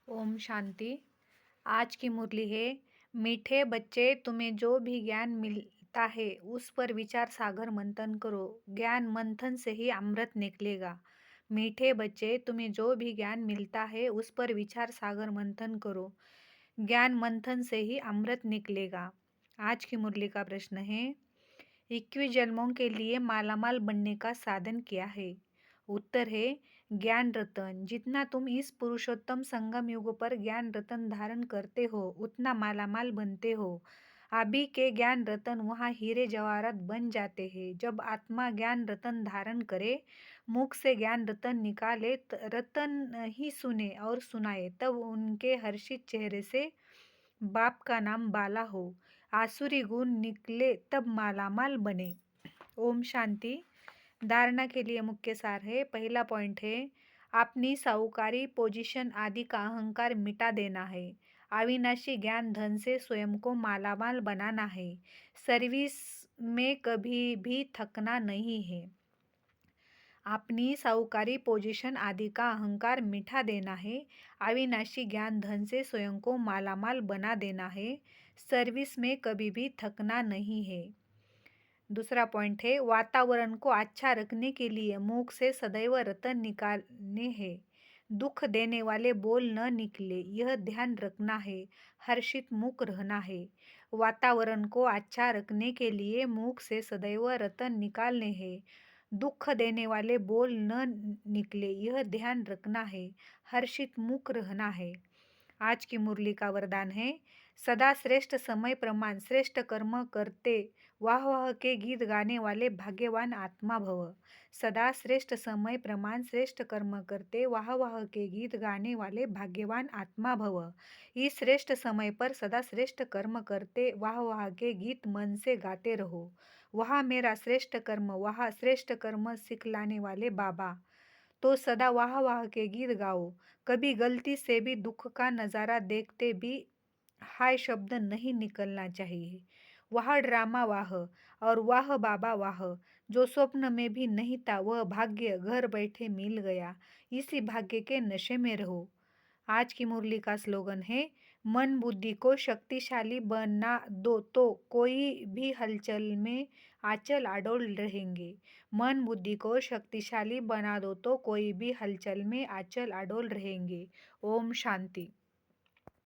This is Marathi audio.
ओम शांति। आज की मुरली है, मीठे बच्चे तुम्हें जो भी ज्ञान मिलता है उस पर विचार सागर मंथन करो, ज्ञान मंथन से ही अमृत निकलेगा। मीठे बच्चे तुम्हें जो भी ज्ञान मिलता है उस पर विचार सागर मंथन करो, ज्ञान मंथन से ही अमृत निकलेगा। आज की मुरली का प्रश्न है, 21 जन्मों के लिए मालामाल बनने का साधन क्या है? उत्तर है ज्ञान रतन। जितना तुम इस पुरुषोत्तम संगम युग पर ज्ञान रतन धारण करते हो उतना मालामाल बनते हो। अभी के ज्ञान रतन वहाँ हीरे जवाहरात बन जाते हैं। जब आत्मा ज्ञान रतन धारण करे, मुख से ज्ञान रतन निकाले, रतन ही सुने और सुनाए, तब उनके हर्षित चेहरे से बाप का नाम बाला हो, आसुरी गुण निकले, तब मालामाल बने। ओम शांति। धारणा के लिए मुख्य सार है। पहला पॉइंट है, अपनी साहूकारी पोजीशन आदि का अहंकार मिटा देना है। अविनाशी ज्ञान धन से स्वयं को मालामाल बनाना है। सर्विस में कभी भी थकना नहीं है। अपनी साहूकारी पोजीशन आदि का अहंकार मिटा देना है। अविनाशी ज्ञान धन से स्वयं को मालामाल बना देना है। सर्विस में कभी भी थकना नहीं है। दूसरा पॉइंट है, वातावरण को अच्छा रखने के लिए मुख से सदैव रतन निकालने हैं। दुख देने वाले बोल न निकले, यह ध्यान रखना है। हर्षित मुख रहना है। वातावरण को अच्छा रखने के लिए मुख से सदैव रतन निकालने हैं। दुख देने वाले बोल न निकले, यह ध्यान रखना है। हर्षित मुख रहना है। आज की मुरली का वरदान है, सदा श्रेष्ठ समय प्रमाण श्रेष्ठ कर्म करते वाह वाह के गीत गाने वाले भाग्यवान आत्मा भव। सदा श्रेष्ठ समय प्रमाण श्रेष्ठ कर्म करते वाह वाह के गीत गाने वाले भाग्यवान आत्मा भव। इस श्रेष्ठ समय पर सदा श्रेष्ठ कर्म करते वाह वाह के गीत मन से गाते रहो। वहाँ मेरा श्रेष्ठ कर्म, वहाँ श्रेष्ठ कर्म सिखलाने वाले बाबा। तो सदा वाह वाह के गीत गाओ। कभी गलती से भी दुख का नज़ारा देखते भी हाय शब्द नहीं निकलना चाहिए। वाह ड्रामा वाह और वाह बाबा वाह, जो स्वप्न में भी नहीं था वह भाग्य घर बैठे मिल गया। इसी भाग्य के नशे में रहो। आज की मुरली का स्लोगन है, मन बुद्धि को शक्तिशाली बना दो तो कोई भी हलचल में आंचल अडोल रहेंगे। मन बुद्धि को शक्तिशाली बना दो तो कोई भी हलचल में आंचल अडोल रहेंगे। ओम शांति।